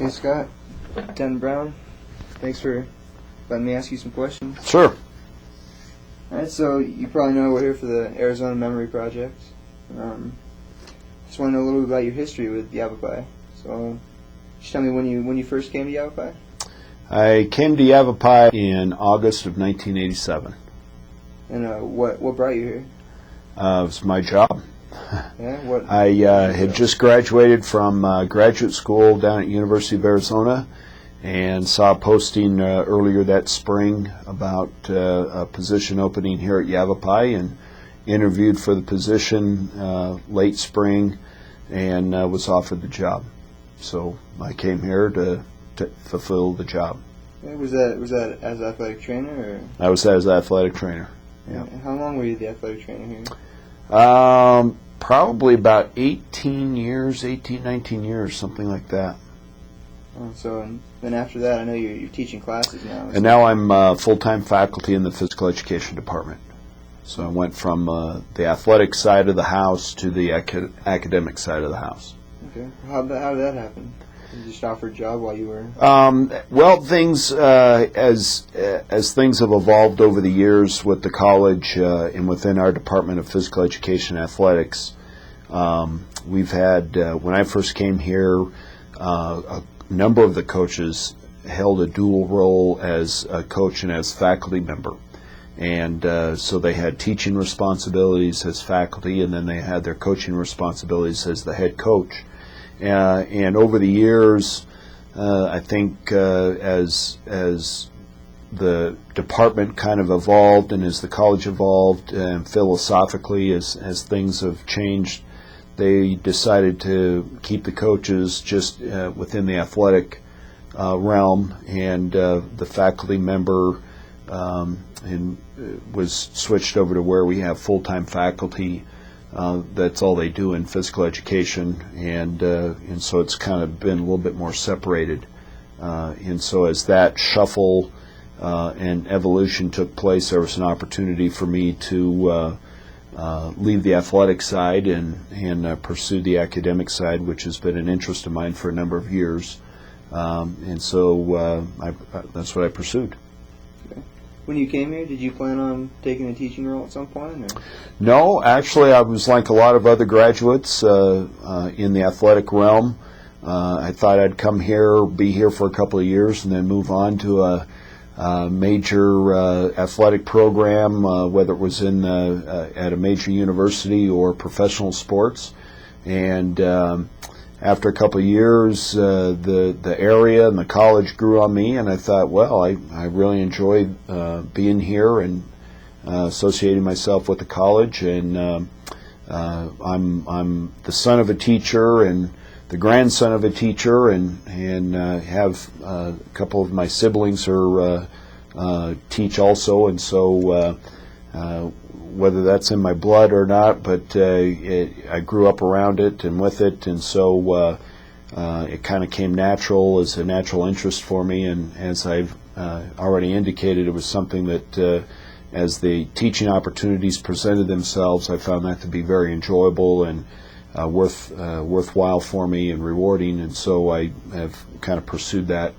Hey Scott, Denton Brown, thanks for letting me ask you some questions. Sure. Alright, so you probably know we're here for the Arizona Memory Project. Just want to know a little bit about your history with Yavapai. So, just tell me when you first came to Yavapai? I came to Yavapai in August of 1987. And what brought you here? It was my job. Yeah, what? I had just graduated from graduate school down at University of Arizona and saw a posting earlier that spring about a position opening here at Yavapai and interviewed for the position late spring and was offered the job. So I came here to fulfill the job. Yeah, was that as athletic trainer? Or? I was as athletic trainer. Yeah. And how long were you the athletic trainer here? Probably about 19 years, something like that. So and then after that, I know you're teaching classes now. And now I'm full-time faculty in the physical education department. So I went from the athletic side of the house to the academic side of the house. Okay. How did that happen? You just offered a job while you were... Well, things as things have evolved over the years with the college and within our Department of Physical Education and Athletics, we've had, when I first came here, a number of the coaches held a dual role as a coach and as faculty member. And so they had teaching responsibilities as faculty, and then they had their coaching responsibilities as the head coach. And over the years, I think as the department kind of evolved and as the college evolved and philosophically as things have changed, they decided to keep the coaches just within the athletic realm, and the faculty member was switched over to where we have full-time faculty. That's all they do in physical education, and so it's kind of been a little bit more separated. And so as that shuffle and evolution took place, there was an opportunity for me to leave the athletic side and pursue the academic side, which has been an interest of mine for a number of years. And so that's what I pursued. When you came here, did you plan on taking a teaching role at some point? Or? No, actually, I was like a lot of other graduates in the athletic realm. I thought I'd come here, be here for a couple of years, and then move on to a major athletic program, whether it was at a major university or professional sports. And after a couple of years, the area and the college grew on me, and I thought, well, I really enjoy being here and associating myself with the college. And I'm the son of a teacher and the grandson of a teacher, and have a couple of my siblings who teach also, and so whether that's in my blood or not, but I grew up around it and with it, and so it kind of came natural as a natural interest for me. And as I've already indicated, it was something that as the teaching opportunities presented themselves, I found that to be very enjoyable and worthwhile for me and rewarding, and so I have kind of pursued that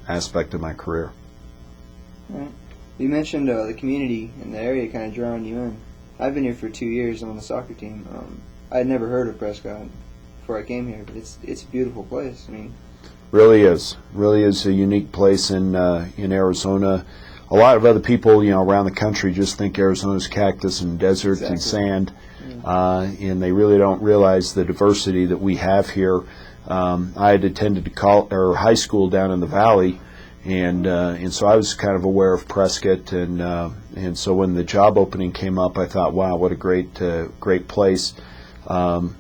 aspect of my career. Right. You mentioned the community and the area kind of drawing you in. I've been here for 2 years on the soccer team. I had never heard of Prescott before I came here, but it's a beautiful place. I mean, really is a unique place in Arizona. A lot of other people, around the country just think Arizona's cactus and desert and sand, and they really don't realize the diversity that we have here. I had attended high school down in the valley. And so I was kind of aware of Prescott, and so when the job opening came up, I thought, wow, what a great place. What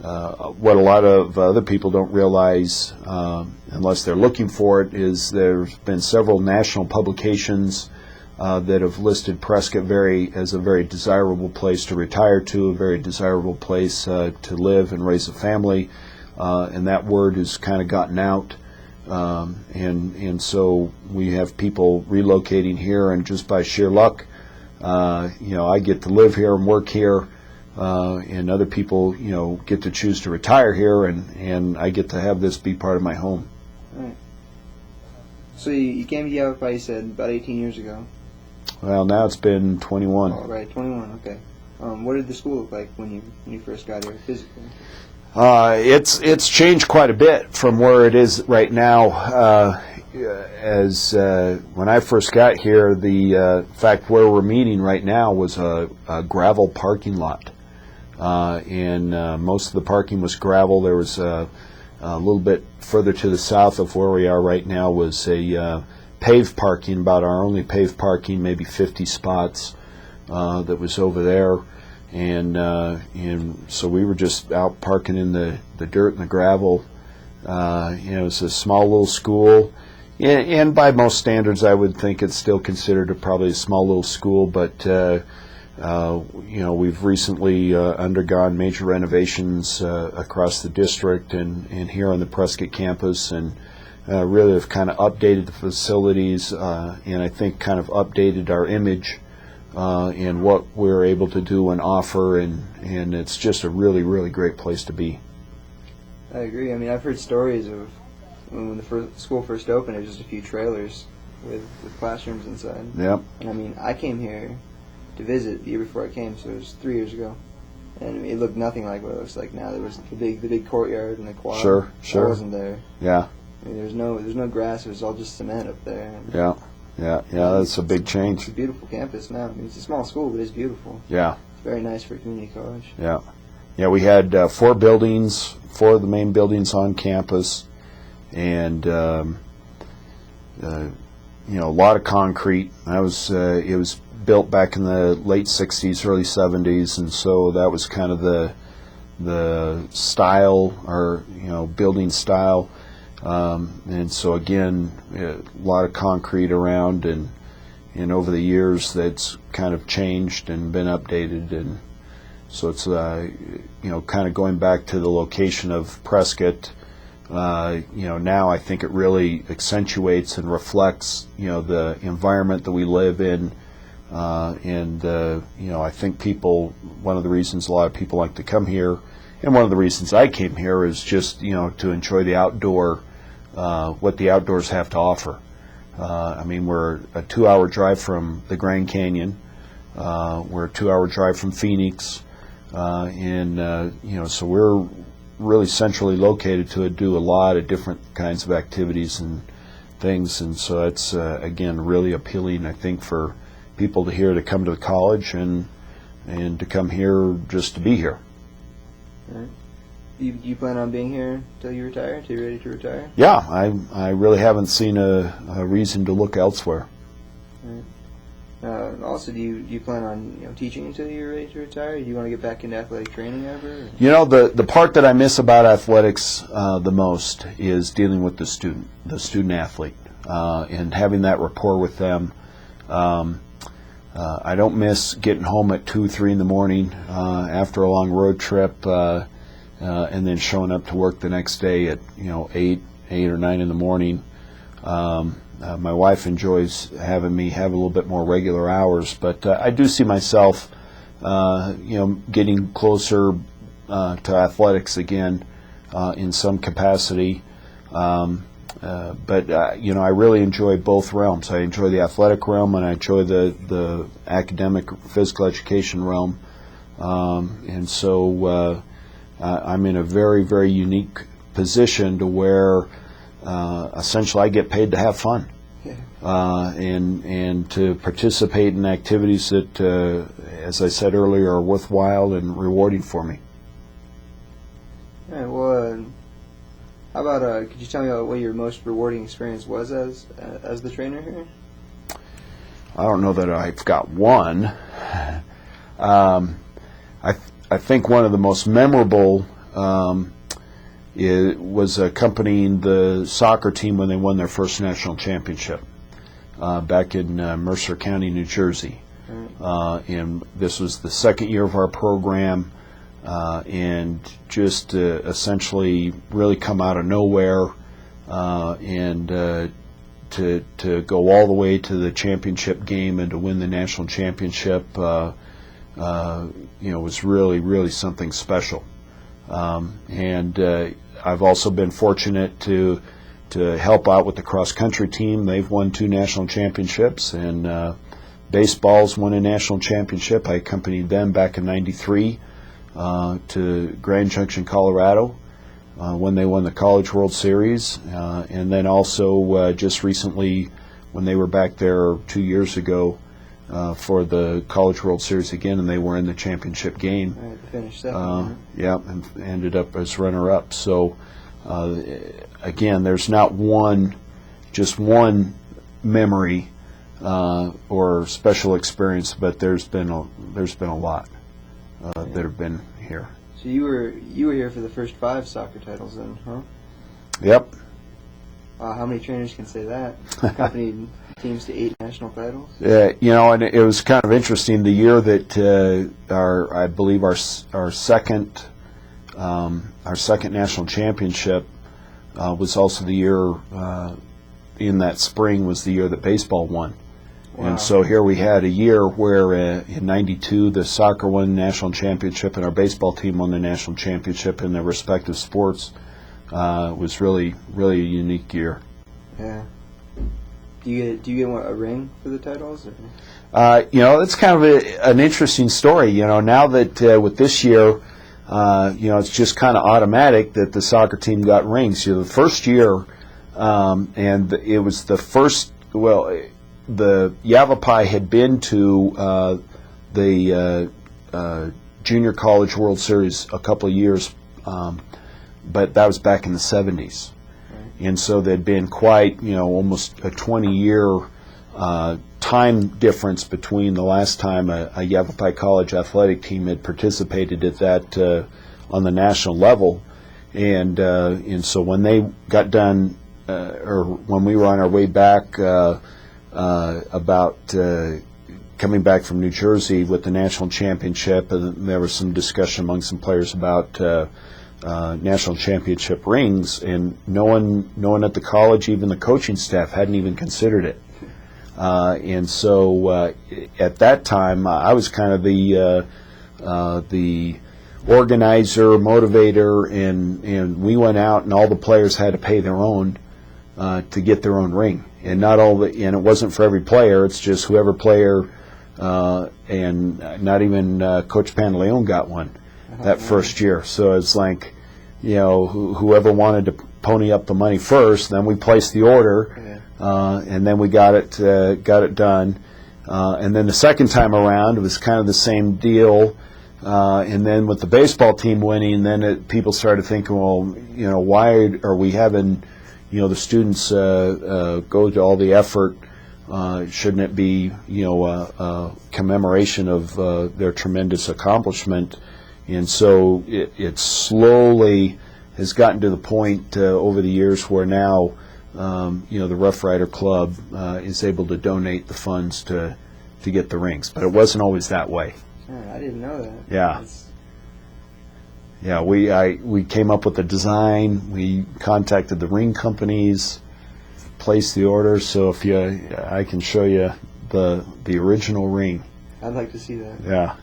a lot of other people don't realize, unless they're looking for it, is there's been several national publications that have listed Prescott as a very desirable place to retire to, a very desirable place to live and raise a family, and that word has kind of gotten out. And so we have people relocating here, and just by sheer luck, I get to live here and work here, and other people, get to choose to retire here, and I get to have this be part of my home. Right. So you came to Yavapai, you said, about 18 years ago. Well, now it's been 21. Oh, right, 21. Okay. What did the school look like when you first got here physically? It's changed quite a bit from where it is right now. When I first got here, the fact where we're meeting right now was a gravel parking lot, and most of the parking was gravel. There was a little bit further to the south of where we are right now was a paved parking, about our only paved parking, maybe 50 spots that was over there. And so we were just out parking in the dirt and the gravel. It was a small little school, and by most standards, I would think it's still considered probably a small little school. But we've recently undergone major renovations across the district and here on the Prescott campus, and really have kind of updated the facilities, and I think kind of updated our image. And what we're able to do and offer, and it's just a really, really great place to be. I agree. I mean, I've heard stories of when the school first opened, it was just a few trailers with classrooms inside. Yep. And I mean, I came here to visit the year before I came, so it was 3 years ago, and it looked nothing like what it looks like now. There was the big courtyard and the quad. Sure. That wasn't there. Yeah. I mean, there's no grass. It was all just cement up there. Yeah. Yeah, that's a big change. It's a beautiful campus now. I mean, it's a small school, but it's beautiful. Yeah. It's very nice for a community college. Yeah. Yeah, we had 4 buildings, 4 of the main buildings on campus, and a lot of concrete. It was built back in the late 60s, early 70s, and so that was kind of the style, or building style. And so again, a lot of concrete around, and over the years that's kind of changed and been updated, and so it's kind of going back to the location of Prescott. Now I think it really accentuates and reflects the environment that we live in, and I think one of the reasons a lot of people like to come here, and one of the reasons I came here, is just to enjoy the outdoor. What the outdoors have to offer. I mean, we're a 2-hour drive from the Grand Canyon. We're a 2-hour drive from Phoenix, so we're really centrally located to do a lot of different kinds of activities and things, and so it's again really appealing, I think, for people to come to the college and to come here just to be here. Right. You plan on being here until you retire? Until you're ready to retire? Yeah, I really haven't seen a reason to look elsewhere. Right. Also, do you plan on teaching until you're ready to retire? Do you want to get back into athletic training ever? The part that I miss about athletics the most is dealing with the student athlete, and having that rapport with them. I don't miss getting home at 2, 3 in the morning after a long road trip. And then showing up to work the next day at 8 or 9 in the morning. My wife enjoys having me have a little bit more regular hours, but I do see myself, getting closer to athletics again in some capacity. But I really enjoy both realms. I enjoy the athletic realm, and I enjoy the academic physical education realm, and so. I'm in a very, very unique position to where essentially I get paid to have fun, and to participate in activities that, as I said earlier, are worthwhile and rewarding for me. All right, well, how about could you tell me about what your most rewarding experience was as the trainer here? I don't know that I've got one. I think one of the most memorable was accompanying the soccer team when they won their first national championship back in Mercer County, New Jersey. And this was the second year of our program, and just essentially really come out of nowhere, and to go all the way to the championship game and to win the national championship. Was really, really something special. And I've also been fortunate to to help out with the cross-country team. They've won 2 national championships, and baseball's won a national championship. I accompanied them back in '93 to Grand Junction, Colorado, when they won the College World Series, and then also just recently when they were back there 2 years ago for the College World Series again, and they were in the championship game. Right, finished second. Yeah, and ended up as runner-up. So again, there's not just one memory or special experience, but there's been a lot that have been here. So you were here for the first 5 soccer titles then, huh? Yep. How many trainers can say that? Accompanied teams to 8 national titles? And it was kind of interesting. The year that I believe our second national championship was also the year in that spring was the year that baseball won. Wow. And so here we had a year where in '92 the soccer won the national championship and our baseball team won the national championship in their respective sports. It was really a unique year. Yeah. Do you get a ring for the titles? Or? It's kind of an interesting story. Now that with this year, it's just kind of automatic that the soccer team got rings. The first year, and it was the first. Well, the Yavapai had been to the Junior College World Series a couple of years, but that was back in the '70s, and so there'd been quite almost a 20-year time difference between the last time a Yavapai College athletic team had participated at that on the national level, and so when they got done, or when we were on our way back about coming back from New Jersey with the national championship, and there was some discussion among some players about national championship rings, and no one at the college, even the coaching staff, hadn't even considered it. And so at that time, I was kind of the organizer, motivator, and we went out, and all the players had to pay their own to get their own ring. And and it wasn't for every player. It's just whoever player, and not even Coach Pantaleone got one that first year. So it's like, whoever wanted to pony up the money first, then we placed the order, and then we got it done. And then the second time around, it was kind of the same deal. And then with the baseball team winning, then people started thinking, well, why are we having the students go to all the effort? Shouldn't it be, a commemoration of their tremendous accomplishment? And so it slowly has gotten to the point over the years where now, the Rough Rider Club is able to donate the funds to get the rings. But it wasn't always that way. I didn't know that. Yeah. Yeah, we came up with the design. We contacted the ring companies, placed the order. So I can show you the original ring. I'd like to see that. Yeah.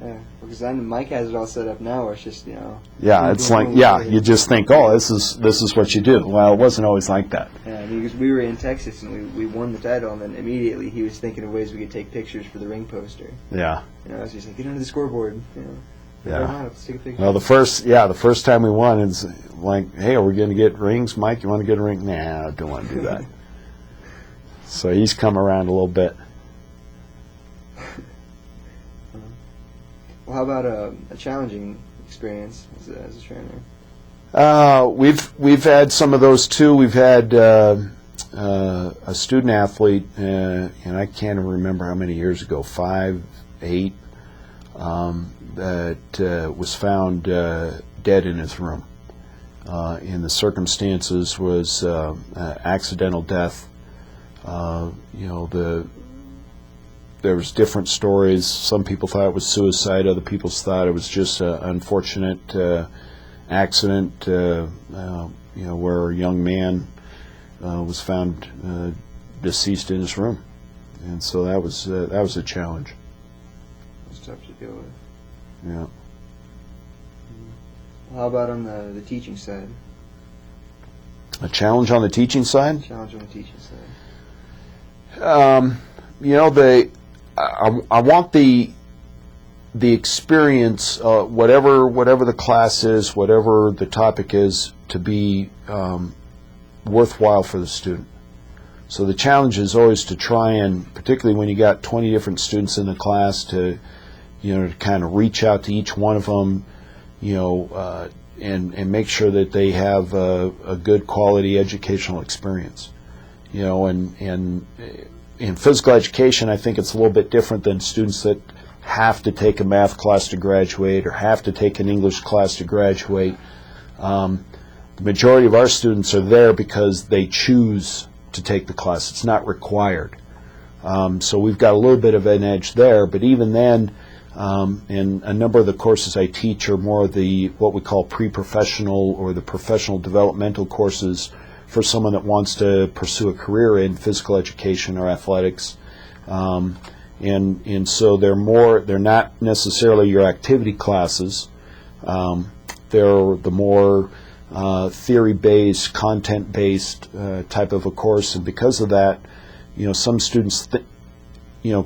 Yeah, because Mike has it all set up now. Where it's just Yeah, it's like you just think, oh, this is what you do. Well, it wasn't always like that. Yeah, because we were in Texas and we won the title, and then immediately he was thinking of ways we could take pictures for the ring poster. Yeah. I was just like, get under the scoreboard. Yeah. Let's take a picture. Well, the first time we won, it's like, hey, are we going to get rings, Mike? You want to get a ring? Nah, I don't want to do that. So he's come around a little bit. Well, how about a challenging experience as a trainer? We've had some of those too. We've had a student athlete, and I can't even remember how many years ago, 5, 8, that was found dead in his room. And the circumstances was accidental death. There was different stories. Some people thought it was suicide. Other people thought it was just an unfortunate accident, where a young man was found deceased in his room, and so that was a challenge. It's tough to deal with. Yeah. How about on the teaching side? A challenge on the teaching side? Challenge on the teaching side. You know, I want the experience, whatever the class is, whatever the topic is, to be worthwhile for the student. So the challenge is always to try and, particularly when you got 20 different students in the class, to kind of reach out to each one of them, and make sure that they have a good quality educational experience. And in physical education, I think it's a little bit different than students that have to take a math class to graduate or have to take an English class to graduate. The majority of our students are there because they choose to take the class. It's not required. So we've got a little bit of an edge there, but even then, and a number of the courses I teach are more of what we call pre-professional or the professional developmental courses for someone that wants to pursue a career in physical education or athletics. And so they're not necessarily your activity classes. They're the more theory-based, content-based type of a course, and because of that, some students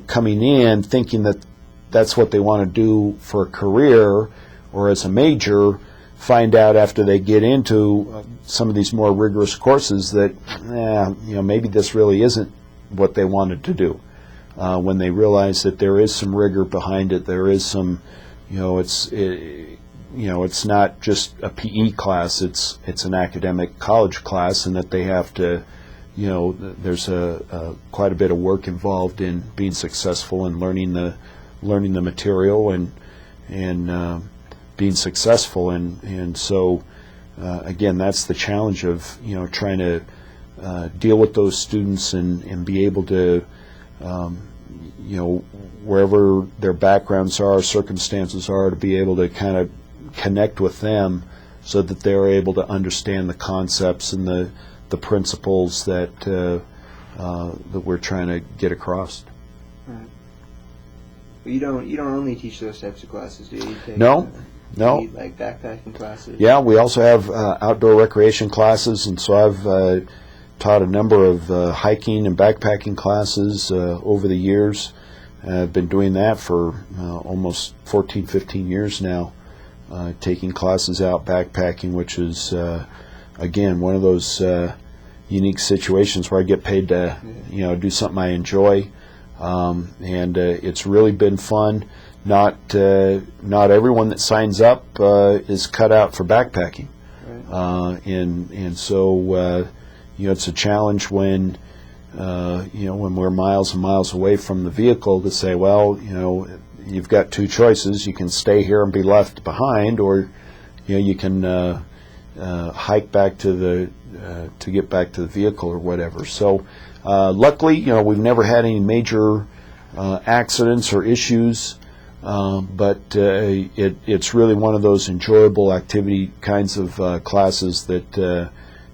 coming in thinking that that's what they want to do for a career or as a major, find out after they get into some of these more rigorous courses that maybe this really isn't what they wanted to do. When they realize that there is some rigor behind it, there is some, it's not just a PE class, it's an academic college class, and that they have to, there's quite a bit of work involved in being successful and learning the material and being successful, and so again, that's the challenge of trying to deal with those students and be able to wherever their backgrounds are, circumstances are, to be able to kind of connect with them so that they're able to understand the concepts and the principles that we're trying to get across. Right. But you don't only teach those types of classes, do you? You take, No. like backpacking classes. Yeah, we also have outdoor recreation classes, and so I've taught a number of hiking and backpacking classes over the years. I've been doing that for almost 14, 15 years now, taking classes out backpacking, which is, again, one of those unique situations where I get paid to do something I enjoy, and it's really been fun. Not everyone that signs up is cut out for backpacking, right. And so it's a challenge when when we're miles and miles away from the vehicle to say, well, you've got two choices: you can stay here and be left behind, or you can hike back to get back to the vehicle or whatever. So luckily, we've never had any major accidents or issues. But it's really one of those enjoyable activity kinds of classes that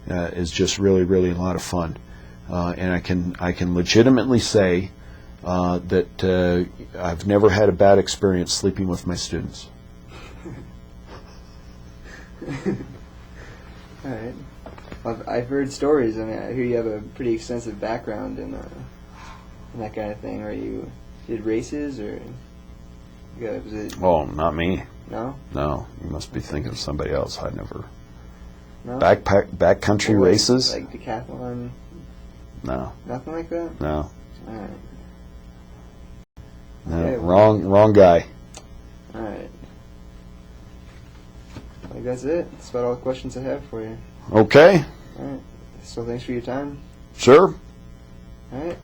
is just really, really a lot of fun. And I can legitimately say that I've never had a bad experience sleeping with my students. All right. Well, I've heard stories. I mean, I hear you have a pretty extensive background in that kind of thing. Or you did races, or was it? Oh, not me. No. No, you must be thinking of somebody else. I never. No. Backcountry races. Like decathlon. No. Nothing like that. No. All right. No, Okay, wrong guy. All right. I think that's it. That's about all the questions I have for you. Okay. All right. So thanks for your time. Sure. All right.